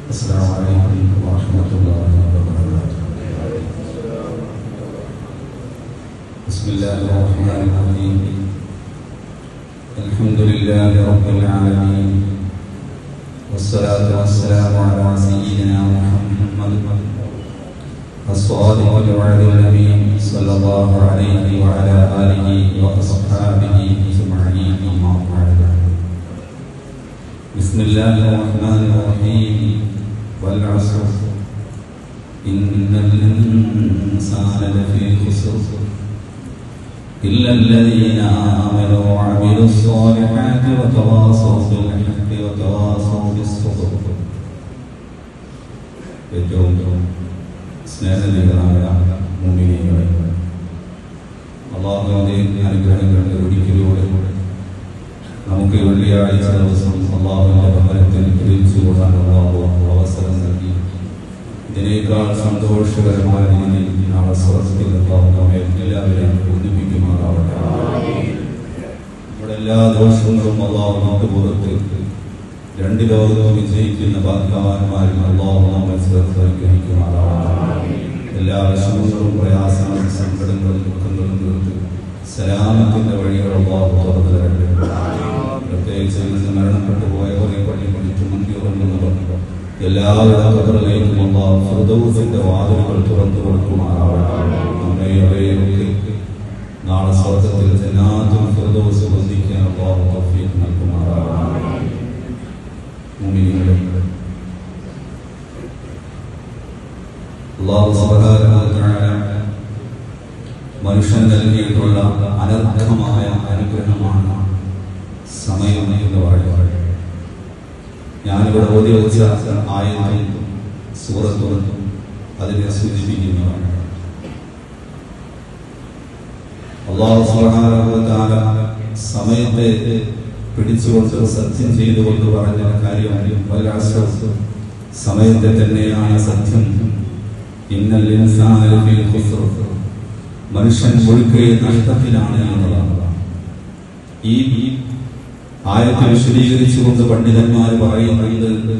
السلام عليكم ورحمة الله وبركاته. بسم الله الرحمن الرحيم. الحمد لله رب العالمين، والصلاة والسلام على سيدنا محمد الصادق الوعد الأمين صلى الله عليه وعلى آله وأصحابه أجمعين. أما بعد، بسم الله الرحمن الرحيم. والعصر إن الإنسان لفي خسر إلا الذين آمنوا وعملوا الصالحات وتواصوا بالحق وتواصوا بالصبر. ഏറ്റവും സ്നേഹനിധികളായ മുഅ്മിനീങ്ങളെ, അല്ലാഹുവിന്റെ അനുഗ്രഹങ്ങളുടെ ഒരിക്കലൂടെ നമുക്ക് വെള്ളിയാഴ്ച ദിവസം അല്ലാഹുവിന്റെ ഭവനത്തിൽ തിരിച്ചുകൂടാൻ അല്ലാഹു അവസരം നൽകി. ഇതിനേക്കാൾ സന്തോഷകരമായ രീതിയിൽ നാളെ സ്വർഗ്ഗത്തിൽ അല്ലാഹു നമ്മെ എല്ലാവരെയും ഒന്നിപ്പിക്കുമാറാവട്ടെ. നമ്മുടെ എല്ലാ ദോഷങ്ങളും അല്ലാഹു നമുക്ക് പുറത്ത് രണ്ട് ലോകവും വിജയിക്കുന്ന ഭാഗ്യവാന്മാരും അല്ലാഹു നമ്മെ ചേർത്ത് അനുഗ്രഹിക്കുമാറാവട്ടെ. എല്ലാ വിഷമങ്ങളും പ്രയാസങ്ങളും സങ്കടങ്ങളും ദുഃഖങ്ങളും തീർത്ത് സലാമത്തിന്റെ വഴികൾ അല്ലാഹു തുറന്നു തരട്ടെ. പ്രത്യേകിച്ച് ഇന്ന് മരണപ്പെട്ടു പോയവരെ പള്ളിപ്പണിച്ചു മന്ദിരങ്ങളും എല്ലാവരുടെ കബറിലേക്കും അല്ലാഹു ഫിർദൗസിന്റെ വാതിലുകൾ തുറന്നു കൊടുക്കുമാറാവട്ടെ. നമ്മയൊക്കെ നാളെ സ്വർഗ്ഗത്തിൽ ജന്നാത്തുൽ ഫിർദൗസ് വസിക്കാൻ അല്ലാഹു തൗഫീഖ് നൽകുമാറാവട്ടെ. മുഅ്മിനീങ്ങളെ, അല്ലാഹു സുബ്ഹാനഹു വ തആല മനുഷ്യൻ നൽകിയിട്ടുള്ള അനർഘമായ അനുഗ്രഹമാണ് സമയം എന്ന് പറയുന്നത്. ഞാനിവിടെ ഓതി വെച്ച ആയത്തും സൂറത്തും അതിനെ സൂചിപ്പിക്കുന്നതാണ്. അല്ലാഹു സുബ്ഹാനഹു വ തആല സമയത്തെ പിടിച്ചുകൊണ്ട് സത്യം ചെയ്തുകൊണ്ട് പറഞ്ഞ കാര്യം സമയത്തെ തന്നെയാണ് സത്യം. ഇന്നൽ ഇൻസാന ലഫീ ഖുസ്ർ, മനുഷ്യൻ മുഴുക്കെ നഷ്ടത്തിലാണ് എന്നതാണ്. ഈ ആയത്തെ വിശദീകരിച്ചുകൊണ്ട് പണ്ഡിതന്മാർ പറയുന്നത്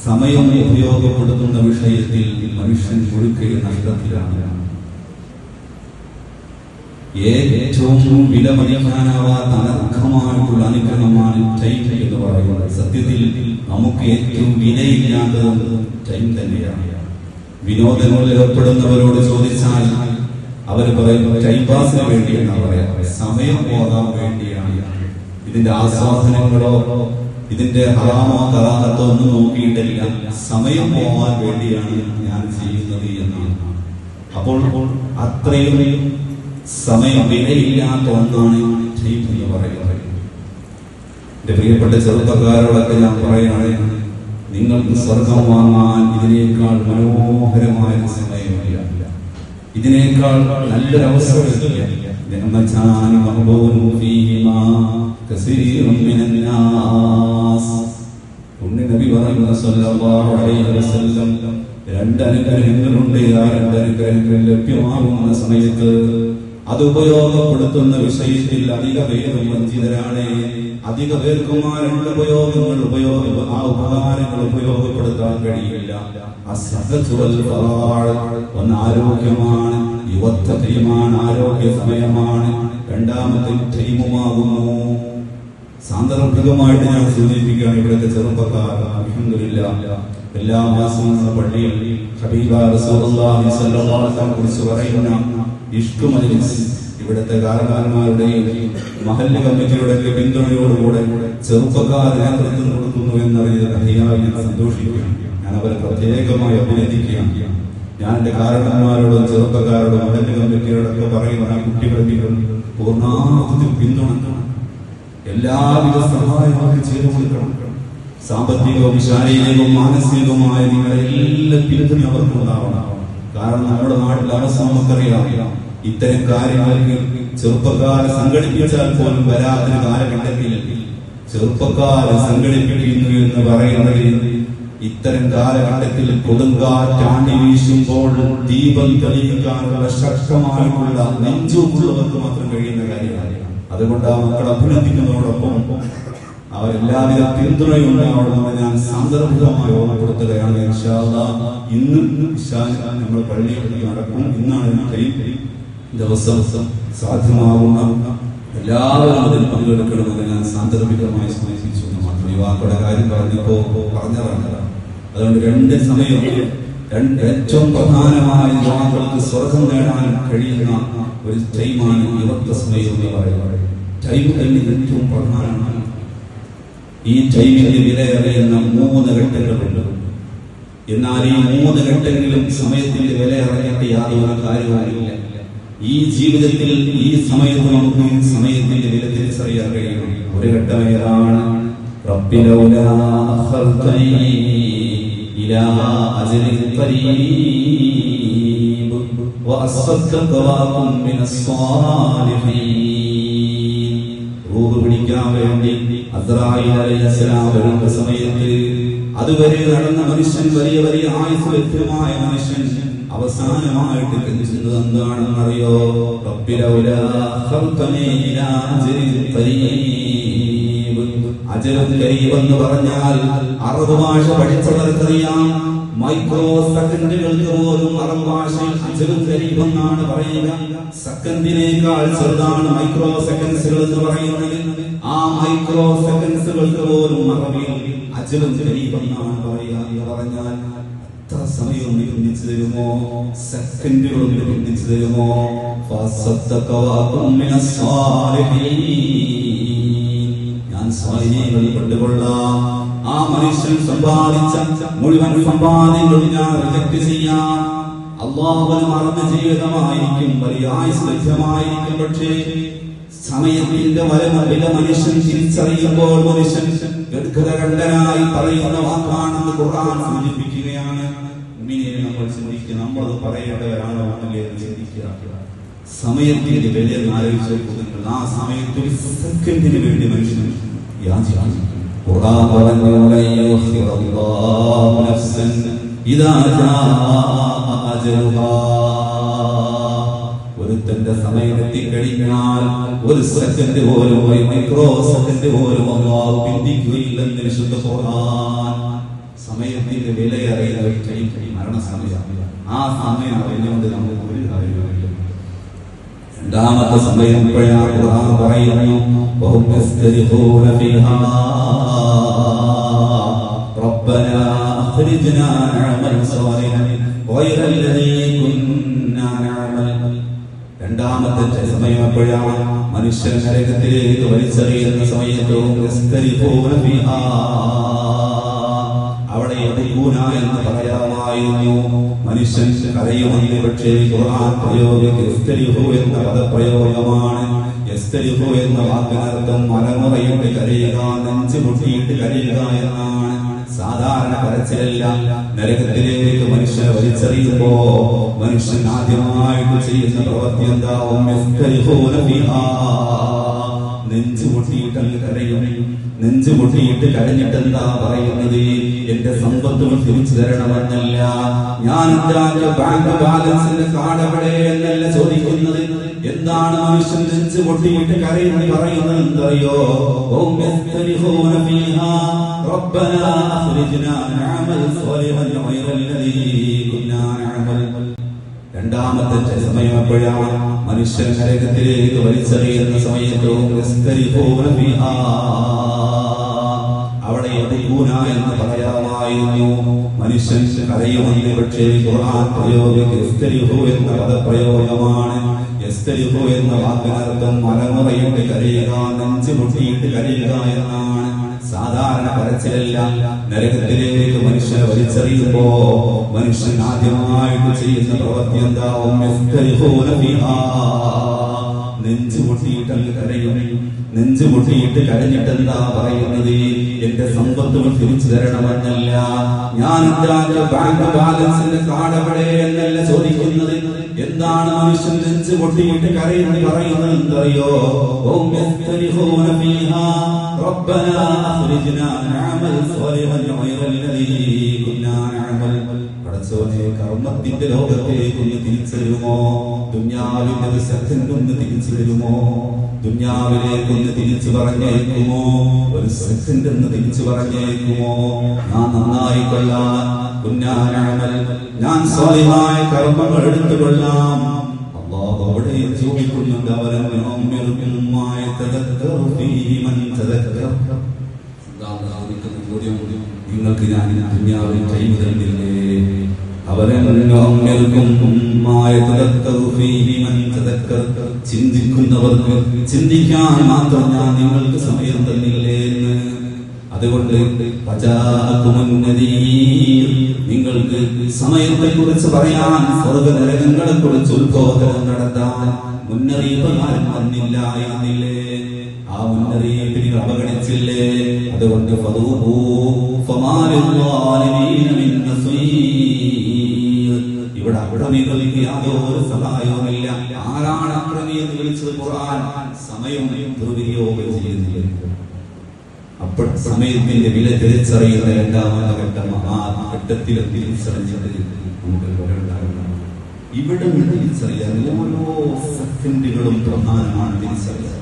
സമയം ഉപയോഗപ്പെടുത്തുന്ന വിഷയത്തിൽ മനുഷ്യൻ മുഴുക്കെ നഷ്ടത്തിലാണ്. ഏറ്റവും വിലമതിക്കാനാവാത്ത അനർഘമായിട്ടുള്ള അനുഗ്രഹമാണ് ടൈം എന്ന് പറയുന്നത്. സത്യത്തിൽ നമുക്ക് ഏറ്റവും വിലയില്ലാത്തത് ടൈം തന്നെയാണ്. വിനോദങ്ങളിൽ ഏർപ്പെടുന്നവരോട് ചോദിച്ചാൽ അവർ പറയും ടൈം പാസിന് വേണ്ടിയാണ് പറയാം, സമയം പോകാൻ വേണ്ടിയാണ്. ഇതിന്റെ ആസ്വാദനങ്ങളോ ഇതിന്റെ ഹറാമോ കറാഹത്തോ ഒന്നും നോക്കിയിട്ടില്ല, സമയം പോകാൻ വേണ്ടിയാണ് ഞാൻ ചെയ്യുന്നത് എന്നാണ്. അപ്പോൾ അത്രയും സമയം വിലയില്ലാത്ത ഒന്നാണ് ടൈം എന്ന് പറയുന്നത്. എന്റെ പ്രിയപ്പെട്ട ചെറുപ്പക്കാരോടൊക്കെ ഞാൻ പറയുകയാണ്, നിങ്ങൾക്ക് സ്വർഗം വാങ്ങാൻ ഇതിനേക്കാൾ മനോഹരമായ സമയമില്ല, ഇതിനേക്കാൾ നല്ലൊരു അവസരമില്ല. നബി പറയുന്ന സല്ലല്ലാഹു അലൈഹി വസല്ലം രണ്ട് അനുഗ്രഹങ്ങളുണ്ട്. ആ രണ്ട് അനുഗ്രഹങ്ങൾ ലഭ്യമാകുന്ന സമയത്ത് അത് ഉപയോഗപ്പെടുത്തുന്ന വിഷയത്തിൽ അധിക പേരും വഞ്ചിതരാണ്. അധിക പേർക്കും ആ രണ്ട് ആ ഉപകാരങ്ങൾ ഉപയോഗപ്പെടുത്താൻ കഴിയില്ല. ഒന്ന് ആരോഗ്യമാണ്, യുവത്വമാണ്, ആരോഗ്യ സമയമാണ്. രണ്ടാമത്തെ ടൈമുമാകുന്നു. സാന്ദർഭികമായിട്ട് ഞാൻ സൂചിപ്പിക്കുകയാണ്, ഇവിടുത്തെ ചെറുപ്പക്കാർ അൽഹംദുലില്ലാഹ് എല്ലാ മാസവും പള്ളിയിൽ ഹബീബായ റസൂലുള്ളാഹി സ്വല്ലല്ലാഹു അലൈഹി വസല്ലം കുറിച്ച് പറയുന്ന ഇഷ്ക് മജ്ലിസ് ഇവിടുത്തെ കാരണവന്മാരുടെയും മഹല്ല് കമ്മിറ്റിയുടെയൊക്കെ പിന്തുണയോടുകൂടെ ചെറുപ്പക്കാർ നേതൃത്വം കൊടുക്കുന്നു എന്നറിയത് അതിയായി സന്തോഷിക്കുകയാണ്. ഞാൻ അവരെ പ്രത്യേകമായി അഭിനന്ദിക്കുകയാണ്. ഞാൻ എന്റെ കാരണവന്മാരോടും ചെറുപ്പക്കാരോടും മഹല്ല് കമ്മിറ്റിയോടൊക്കെ പറയുന്ന ആ കുട്ടികൾക്കും പൂർണ്ണാർത്ഥത്തിൽ പിന്തുണക്കണം. എല്ലാവിധ സഹായങ്ങളും ചെയ്തു കൊടുക്കണം. സാമ്പത്തികവും ശാരീരികവും മാനസികവുമായ നിങ്ങളെ എല്ലാ പിന്തുണ അവർക്കുണ്ടാവണം. കാരണം നമ്മുടെ നാട്ടിലെ അവസ്ഥ നമുക്കറിയാം. ഇത്തരം കാര്യങ്ങൾക്ക് ചെറുപ്പക്കാരെ സംഘടിപ്പിച്ചാൽ പോലും വരാത്തൊരു കാലഘട്ടത്തിൽ ചെറുപ്പക്കാരെ സംഘടിപ്പിക്കുന്നു എന്ന് പറയുന്നത് ഇത്തരം കാലഘട്ടത്തിൽ കൊടുങ്കാറ്റാണ്ടി വീശുമ്പോൾ ദീപം തെളിയിക്കാനുള്ള ശക്തമായിട്ടുള്ള നെഞ്ചുള്ളവർക്ക് മാത്രം കഴിയുന്ന കാര്യമാണ്. അതുകൊണ്ട് ആ മക്കളെ അഭിനന്ദിക്കുന്നതോടൊപ്പം അവരെല്ലാവിധ പിന്തുണയുണ്ടാവണമെന്ന് ഞാൻ സാന്ദർഭികമായി ഓർമ്മപ്പെടുത്തുകയാണ്. ഇൻഷാ അല്ലാഹ് ഇന്ന് നമ്മൾ പള്ളിയിൽ നടക്കും. ഇന്നാണ് ദിവസം സാധ്യമാവുന്ന എല്ലാവരും അതിൽ പങ്കെടുക്കണമെന്ന് ഞാൻ സാന്ദർഭികമായി സ്മരിച്ചു. മാത്രം യുവാക്കളുടെ കാര്യം പറഞ്ഞതാണ്. അതുകൊണ്ട് 2 സമയം ഏറ്റവും പ്രധാനമായ യുവാക്കൾക്ക് സ്വർഗം നേടാൻ കഴിയുന്ന ഒരു ടൈമാണ് യുവത്വ സമയം എന്ന് പറയുന്നത്. ടൈം തന്നെ ഏറ്റവും പ്രധാനമാണ്. ഈ ടൈമിന്റെ വില അറിയുന്ന 3 ഘട്ടങ്ങളുണ്ട്. എന്നാൽ ഈ 3 ഘട്ടങ്ങളിലും സമയത്തിന്റെ വില അറിയാത്ത യാതൊരു കാര്യവുമില്ല. ഈ ജീവിതത്തിൽ ഈ സമയത്ത് നമുക്ക് സമയത്തിന്റെ വില തിരിച്ചറിയാൻ കഴിയണം. ഒരു ഘട്ടം ഏതാണ്? റബ്ബിലൗലാ അഖർതനി ഇലാ അജലിൻ ഖരീബ് വഅസ്സദ്ദഖ വഅകും മിനസ് സ്വാലിഹീൻ. റൂഹ് പിടിക്കാൻ വേണ്ടി അസ്റായീൽ അലൈഹിസ്സലാം വരുന്ന സമയത്ത് അതുവരെ നടന്ന മനുഷ്യൻ, വലിയ വലിയ ആയുസ്സ് ലഭ്യമായ മനുഷ്യൻ അവസാനമായിട്ട് കരുതുന്നത് എന്താണെന്നറിയോ? റബ്ബിലൗലാ അഖർതനി ഇലാ അജലിൻ ഖരീബ്. അജലുൻ ഖരീബ് എന്ന് പറഞ്ഞാൽ അറബ് ഭാഷ പഠിച്ചവർക്കറിയാം. മൈക്രോ സെക്കൻഡുകൾക്ക് പോലും അറബ് ഭാഷയിൽ അജലുൻ ഖരീബ് എന്നാണ് പറയുക. സെക്കൻഡിനേക്കാൾ ചെറുതാണ് മൈക്രോ സെക്കൻഡ്സുകൾ എന്ന് പറയുന്നത്. ആ മൈക്രോ സെക്കൻഡ്സുകൾക്ക് പോലും അറബിയിൽ അജലുൻ ഖരീബ് എന്നാണ് പറയുക. എന്ന് പറഞ്ഞാൽ എത്ര സമയം പിന്നിച്ചു തരുമോ? സെക്കൻഡുകളൊന്നും പിന്നിച്ചു തരുമോ? ഞാൻ സ്വാലിഹീങ്ങൾ കൊണ്ടുകൊള്ളാം. ആ മനുഷ്യൻ സമ്പാദിച്ച മുഴുവൻ സമ്പാദ്യങ്ങളും ഞാൻ റിജക്ട് ചെയ്യാം. അല്ലാഹുവിനെ മറന്ന ജീവിതമായിരിക്കും, വലിയ ആയുസ് ലഭ്യമായിരിക്കും. പക്ഷേ സമയത്തിന്റെ വില മനുഷ്യൻ തിരിച്ചറിയുമ്പോൾ മനുഷ്യൻ ഗദ്ഗതകണ്ഠനായി പറയുന്ന വാക്കാണെന്ന് ഖുർആൻ സൂചിപ്പിക്കുകയാണ്. നമ്മൾ ചിന്തിക്കുക, നമ്മളത് പറയേണ്ടവരാണോ അല്ലേ എന്ന് ചിന്തിക്കുക. സമയത്തിന്റെ വില ആലോചിച്ചു. ആ സമയത്ത് ഒരു സെക്കൻഡിന് വേണ്ടി മനുഷ്യൻ യാചിക്കും. ഖുർആൻ പറഞ്ഞു, അല്ലാഹു നഫ്സൻ ഇദാ ജാഅ അജലുഹാ. ഒരുത്തന്റെ സമയം എത്തിക്കഴിഞ്ഞാൽ ഒരു സെക്കൻഡ് പോലും, ഒരു മൈക്രോ സെക്കൻഡ് പോലും അല്ലാഹു പിന്തിക്കുകയില്ലെന്ന് വിശുദ്ധ ഖുർആൻ. സമയത്തിന്റെ വിലയറിയുന്ന മരണസമയം. ആ സമയം അറിഞ്ഞുകൊണ്ട് നമുക്ക് ഒരു കാര്യമില്ല. രണ്ടാമത്തെ സമയം ഖുർആൻ പറയുന്നു, വഹും യസ്തരിഖൂന ഫീഹാ റബ്ബനാ അഖ്രിജ്നാ നഅമൽ സാലിഹൻ ഗൈറല്ലദീ കുന്നാ നഅമൽ. രണ്ടാമത്തെ സമയം എപ്പോഴാണ്? മനുഷ്യൻ നരകത്തിലേക്ക് വലിച്ചെറിയുന്ന സമയത്ത് അവിടെ എന്ന് പറയാമായിരുന്നു. മനുഷ്യൻ കരയുമെന്ന്. പക്ഷേ ഖുർആൻ പ്രയോഗിക്കു എന്ന പദപ്രയോഗമാണ്. എന്ന വാക്കിനർത്ഥം മലമുറയിട്ട് കരയുക, നെഞ്ചു മുട്ടിയിട്ട് കരയുക എന്നാണ്. സാധാരണ കരച്ചിലല്ല. നരകത്തിലേക്ക് മനുഷ്യനെ വലിച്ചെറിയുമ്പോ മനുഷ്യൻ ആദ്യമായിട്ട് ചെയ്യുന്ന പ്രവൃത്തി എന്താവും? നെഞ്ചു മുട്ടിയിട്ട് കരയും. നെഞ്ചു മുട്ടിയിട്ട് കരഞ്ഞിട്ട് എന്താ പറയുന്നത്? എന്റെ സമ്പത്തുകൾ തിരിച്ചു തരണമെന്നല്ല, ഞാൻ ഉണ്ടാക്കിയ ബാങ്ക് ബാലൻസിന്റെ കാർഡ് എവിടെ എന്നല്ല ചോദിക്കുന്നത്. എന്താണ് മനുഷ്യൻ നെഞ്ചു പൊട്ടിയിട്ട് കരയുന്നത് പറയുന്നത് എന്തറിയോ? റബ്ബനാ അഖ്രിജ്നാ നഅമൽ സാലിഹൻ ഗൈറല്ലദീ കുന്നാ നഅമൽ. രണ്ടാമത്തെ സമയം എപ്പോഴാണ്? മനുഷ്യൻ നരകത്തിലേക്ക് വലിച്ചെറിയുന്ന സമയത്ത് അവിടെ എന്ന് പറയാമായിരുന്നു. മനുഷ്യൻ കരയുമെന്ന്. പക്ഷേ ഖുർആൻ പ്രയോഗിക്കു എന്ന പദപ്രയോഗമാണ്. എന്ന വാക്കിനർത്ഥം മലമുറയിട്ട് കരയുക, നെഞ്ചു മുട്ടിയിട്ട് കരയുക എന്നാണ്. സാധാരണ കരച്ചിലല്ല. നരകത്തിലേക്ക് മനുഷ്യനെ വലിച്ചെറിയുമ്പോ മനുഷ്യൻ ആദ്യമായിട്ട് ചെയ്യുന്ന പ്രവൃത്തി എന്താവും? നെഞ്ചു മുട്ടിയിട്ട് കരയും. നെഞ്ചു മുട്ടിയിട്ട് കരഞ്ഞിട്ട് എന്താ പറയുന്നത്? എന്റെ സമ്പത്തുകൾ തിരിച്ചു തരണമെന്നല്ല, ഞാൻ ഉണ്ടാക്കിയ ബാങ്ക് ബാലൻസിന്റെ കാർഡ് എവിടെ എന്നല്ല ചോദിക്കുന്നത്. എന്താണ് മനുഷ്യൻ നെഞ്ചു പൊട്ടിയിട്ട് കരയുന്നത് പറയുന്നത് എന്തറിയോ? റബ്ബനാ അഖ്രിജ്നാ നഅമൽ സാലിഹൻ ഗൈറല്ലദീ കുന്നാ നഅമൽ. പടച്ചോനെ കർമ്മത്തിന്റെ ലോകത്തേക്ക് ഒന്ന് തിരിച്ചു തരുമോ? ദുനിയാവിന്റെ ഒരു സെക്കൻഡ് ഒന്ന് തിരിച്ചു തരുമോ? ദുനിയാവിലേക്ക് ഒന്ന് തിരിച്ചു പറഞ്ഞേക്കുമോ? ഒരു സെക്കൻഡ് ഒന്ന് തിരിച്ചു പറഞ്ഞേക്കുമോ? ഞാൻ നന്നായി കൊള്ളാം, ഞാൻ സ്വാലിഹായ കർമ്മങ്ങൾ എടുത്തുകൊള്ളാം. അല്ലാഹു അവിടെ ചോദിക്കുന്നുണ്ട്, നിങ്ങൾക്ക് ഞാൻ ദുനിയാവിൽ ടൈം തരുന്നില്ലേ? ചിന്തിക്കുന്നവർക്ക് ചിന്തിക്കാൻ മാത്രം ഞാൻ നിങ്ങൾക്ക് സമയം തന്നില്ലേ എന്ന്. അതുകൊണ്ട് നിങ്ങൾക്ക് സമയത്തെ കുറിച്ച് പറയാൻ, സ്വർഗനരകങ്ങളെ കുറിച്ച് ഉത്ബോധനം നടത്താൻ മുന്നറിയിപ്പുകാരൻ വന്നില്ല എന്നില്ലേ? ആ മുന്നറിയിപ്പ് നിങ്ങൾ അവഗണിച്ചില്ലേ? അതുകൊണ്ട് ഇവിടെ അക്രമികൾക്ക് യാതൊരു സഹായവുമില്ല. ആരാണ് അക്രമി എന്ന് വിളിച്ചത്? ഖുർആൻ. സമയം ദുർവിനിയോഗം ചെയ്യുന്നില്ല. അപ്പോൾ സമയത്തിന്റെ വില തിരിച്ചറിയുന്ന രണ്ടാമത്തെ ഘട്ടം ആ ഘട്ടത്തിൽ തിരിച്ചറിഞ്ഞത് ഇവിടെ തിരിച്ചറിയാൻ ഓരോ സെക്കൻഡുകളും പ്രധാനമാണ് തിരിച്ചറിയാൻ.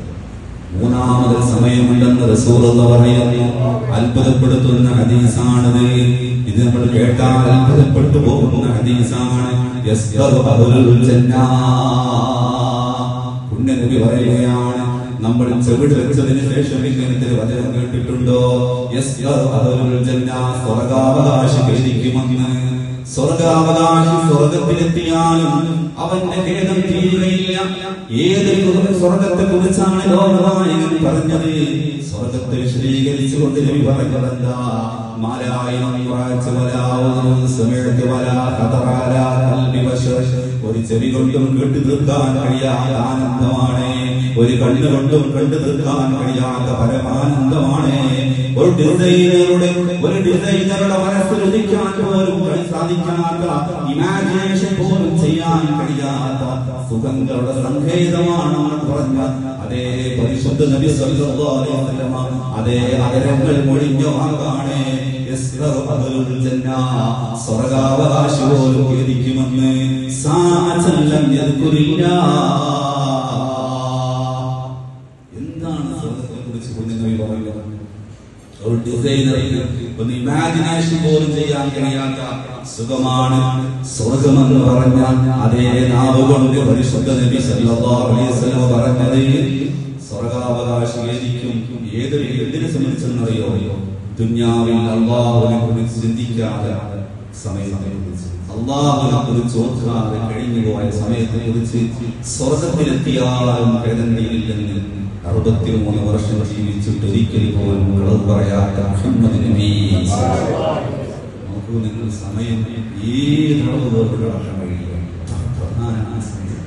മൂന്നാമത് സമയമുണ്ടെന്ന് റസൂലുള്ളാഹി പറയുന്നു. അത്ഭുതപ്പെടുത്തുന്ന ഹദീസാണത്. ഇത് നമ്മൾ കേട്ടാൽ അത്ഭുതപ്പെട്ടു പോകുന്ന ഹദീസാണ്. പുണ്യനബി പറയുകയാണ്, നമ്മൾ ചെവിട് വെച്ചതിന് ശേഷം ഇങ്ങനത്തെ വചനം കേട്ടിട്ടുണ്ടോ? സ്വർഗാവകാശി ഖേദിക്കുമെന്ന്. സ്വർഗാവകാശി സ്വർഗത്തിലെത്തിയാലും അവന്റെ ഖേദം തീരുകയില്ല. ഏത് സ്വർഗത്തെ കുറിച്ചാണ് ലോകനായകൻ പറഞ്ഞത്? സ്വർഗത്തെ വിശദീകരിച്ചുകൊണ്ട് നബി പറഞ്ഞതെന്താ? ഒരു ചെവി കൊണ്ടും കേട്ടു തീർക്കാൻ കഴിയാത്ത ആനന്ദമാണ്. ഒരു കണ്ണു കൊണ്ടും കണ്ടു തീർക്കാൻ കഴിയാത്ത പരമാനന്ദമാണ്. ഒരു ഡിസൈനറുടെ മനസ്സിലൊതുക്കാൻ പോലും സാധിക്കാത്ത, ഇമാജിനേഷൻ പോലും ചെയ്യാൻ കഴിയാത്ത സുഖങ്ങളുടെ സങ്കേതമാണെന്ന് പറഞ്ഞ അതേ പരിശുദ്ധ നബി സല്ലല്ലാഹു അലൈഹി വസല്ലം അതേ അകരങ്ങൾ മൊഴിഞ്ഞ വാക്കാണ് സ്വർഗാവകാശി പോലും ഖേദിക്കുമെന്ന്. എന്താണ് സ്വർഗത്തെ കുറിച്ച് നബി പറയുന്നത്? ഒരു ഡിസൈനർക്ക് ഒന്ന് ഇമാജിനേഷൻ പോലും ചെയ്യാൻ കഴിയാത്ത സുഖമാണ് സ്വർഗമെന്ന് പറഞ്ഞ അതേ നാവ് കൊണ്ട് പരിശുദ്ധ നബി സല്ലല്ലാഹു അലൈഹി വസല്ലം പറഞ്ഞത് സ്വർഗാവകാശി ഖേദിക്കും. എന്തിനെ സംബന്ധിച്ചെന്നറിയോ? ദുനിയാവിൽ അല്ലാഹുവിനെ കുറിച്ച് ചിന്തിക്കാതെ സമയത്തെ കുറിച്ച്, അല്ലാഹുവിനെ കുറിച്ച് ഓർക്കാതെ കഴിഞ്ഞു പോയ സമയത്തെ കുറിച്ച് സ്വർഗത്തിലെത്തിയാലും ഖേദങ്ങളില്ലെന്ന് 63 വർഷം ജീവിച്ചിട്ട് ഒരിക്കൽ പോലും കളവ് പറയാത്ത മുഹമ്മദ് നബി. നോക്കൂ നിങ്ങൾ, സമയം ഏതളവ് പോലും കടക്കാൻ കഴിയില്ല. പ്രധാനമായ സമയം.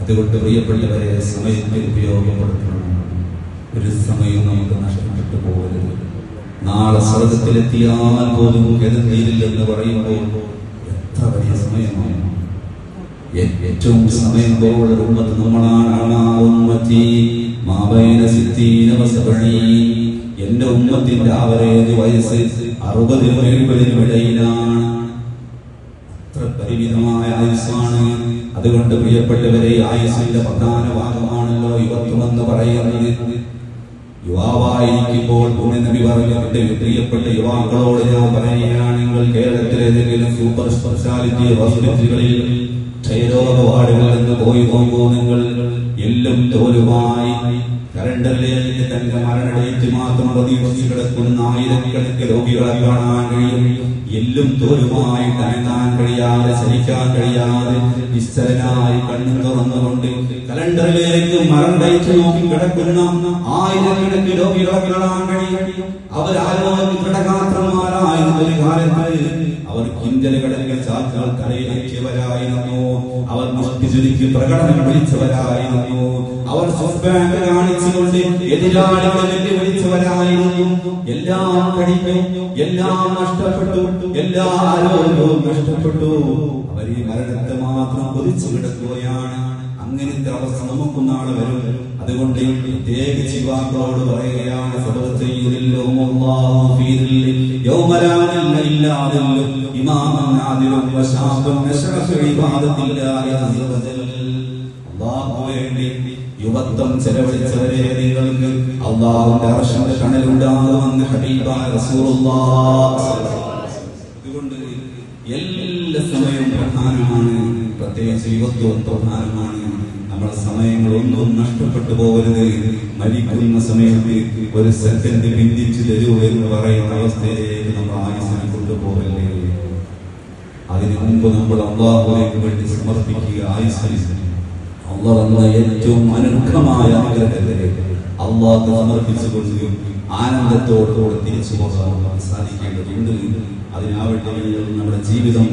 അതുകൊണ്ട് പ്രിയപ്പെട്ടവരെ, സമയത്തെ ഉപയോഗപ്പെടുത്തണം. ഒരു സമയം നമുക്ക് നഷ്ടപ്പെട്ടു പോകരുത്. നാളെ സ്വർഗത്തിലെത്തിയാൽ പോലും ഖേദം തീരില്ലെന്ന് പറയുമ്പോൾ എത്ര വലിയ സമയമാണ്. ഏറ്റവും സമയം പോലുള്ള ഉമ്മത്ത് നമ്മളാണ്. എന്റെ ഉമ്മത്തിന്റെ ആവറേജ് വയസ്സ് 60-നും 70-നും ഇടയിലാണ്. അത്ര പരിമിതമായ ആയുസ്സാണ്. അതുകൊണ്ട് പ്രിയപ്പെട്ടവരെ, ആയുസ്സിന്റെ പ്രധാന ഭാഗമാണല്ലോ യുവത്വമെന്ന് പറയുന്നത്. യുവാവായിരിക്കുമ്പോൾ പുണ്യനബി പറഞ്ഞു, എന്റെ പ്രിയപ്പെട്ട യുവാക്കളോട് ഞാൻ പറയുകയാണെങ്കിൽ കേരളത്തിലേതെങ്കിലും സൂപ്പർ സ്പെഷ്യാലിറ്റി ഹോസ്പിറ്റലുകളിൽ ക്ഷയരോഗ വാർഡുകളിൽ നിന്ന് പോയി നോക്കൂ. നിങ്ങൾ എല്ലും തോലുമായി കലണ്ടറിലേക്ക് തന്റെ മരണ ഡേറ്റ് മാത്രം പ്രതീക്ഷിച്ച് കിടക്കുന്ന ആയിരക്കണക്കിന് രോഗികളെ കാണാൻ കഴിയും. എല്ലും തോലുമായി തണങ്ങാൻ കഴിയാതെ, ചലിക്കാൻ കഴിയാതെ നിശ്ചലനായി കണ്ണു തുറന്നുകൊണ്ട് കലണ്ടറിലേക്ക് മരണ ഡേറ്റ് നോക്കി കിടക്കുന്ന ആയിരക്കണക്കിന് രോഗികളെ കാണാൻ കഴിയും. അവരാരോഗ്യ ദൃഢഗാത്രന്മാരായിരുന്ന ഒരു കാലത്ത് അവർ കിഞ്ചലുകളിൽ ചാക്കുകൾ തലയിലേക്കിയവരായിരുന്നു. അവർ മുഷ്ടിചുരുക്കി പ്രകടനം വിളിച്ചവരായിരുന്നു. അവർ സ്വസ്ബാങ്ക് കാണിച്ചുകൊണ്ട് എതിരാളികളെ വെല്ലുവിളിച്ചവരായിരുന്നു. എല്ലാം കഴിഞ്ഞു, എല്ലാം നഷ്ടപ്പെട്ടു, എല്ലാ ആരോഗ്യവും നഷ്ടപ്പെട്ടു. അവർ ഈ മരണത്തെ മാത്രം കൊതിച്ചു കിടക്കുകയാണ്. അങ്ങനത്തെ അവസ്ഥ നമുക്ക് നാളെ വരും. അതുകൊണ്ട് പ്രത്യേകിച്ച് യുവാക്കളോട് പറയുകയാണ്, يوم لا ظل إلا ظل إمام عادل وشاب نشأ في عبادة الله عز وجل. അല്ലാഹുവിന് വേണ്ടി യുവത്വം ചെലവഴിച്ചവരെ നിങ്ങൾക്ക് അല്ലാഹുവിന്റെ അർശിന്റെ തണലുണ്ടാകുമെന്ന് ഹബീബായ റസൂലുള്ളാഹ്. അതുകൊണ്ട് എല്ലാ സമയവും പ്രധാനമാണ്, പ്രത്യേകിച്ച് യുവത്വം പ്രധാനമാണ്. നമ്മുടെ സമയങ്ങളൊന്നും നഷ്ടപ്പെട്ടു പോകരുത്. മരിക്കുന്ന സമയത്ത് ഒരു സെക്കൻഡ് ബന്ധിച്ചു തരൂ എന്ന് പറയുന്ന അവസ്ഥയിലേക്ക് നമ്മൾ ആയുസ്സിനെ കൊണ്ടുപോകല്ലേ. അതിനു മുമ്പ് നമ്മൾ അല്ലാഹുവിലേക്ക് വേണ്ടി സമർപ്പിക്കുക. ആയുസ്സിന് അല്ലാഹ് തന്ന ഏറ്റവും അനർഹമായ അനുഗ്രഹത്തെ അല്ലാഹു സമർപ്പിച്ചുകൊണ്ട് ആനന്ദത്തോടുകൂടെ തിരിച്ചു പോകാൻ സാധിക്കേണ്ടതുണ്ട്. അതിനാവട്ടെ നമ്മുടെ ജീവിതം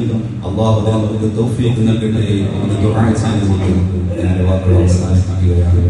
അല്ലാഹു നമുക്ക് തൗഫീഖ് നൽകട്ടെ എന്ന് ദുആ ചെയ്തുകൊണ്ട് ഞാൻ വാക്കുകൾ അവസാനിപ്പിക്കുകയാണ്.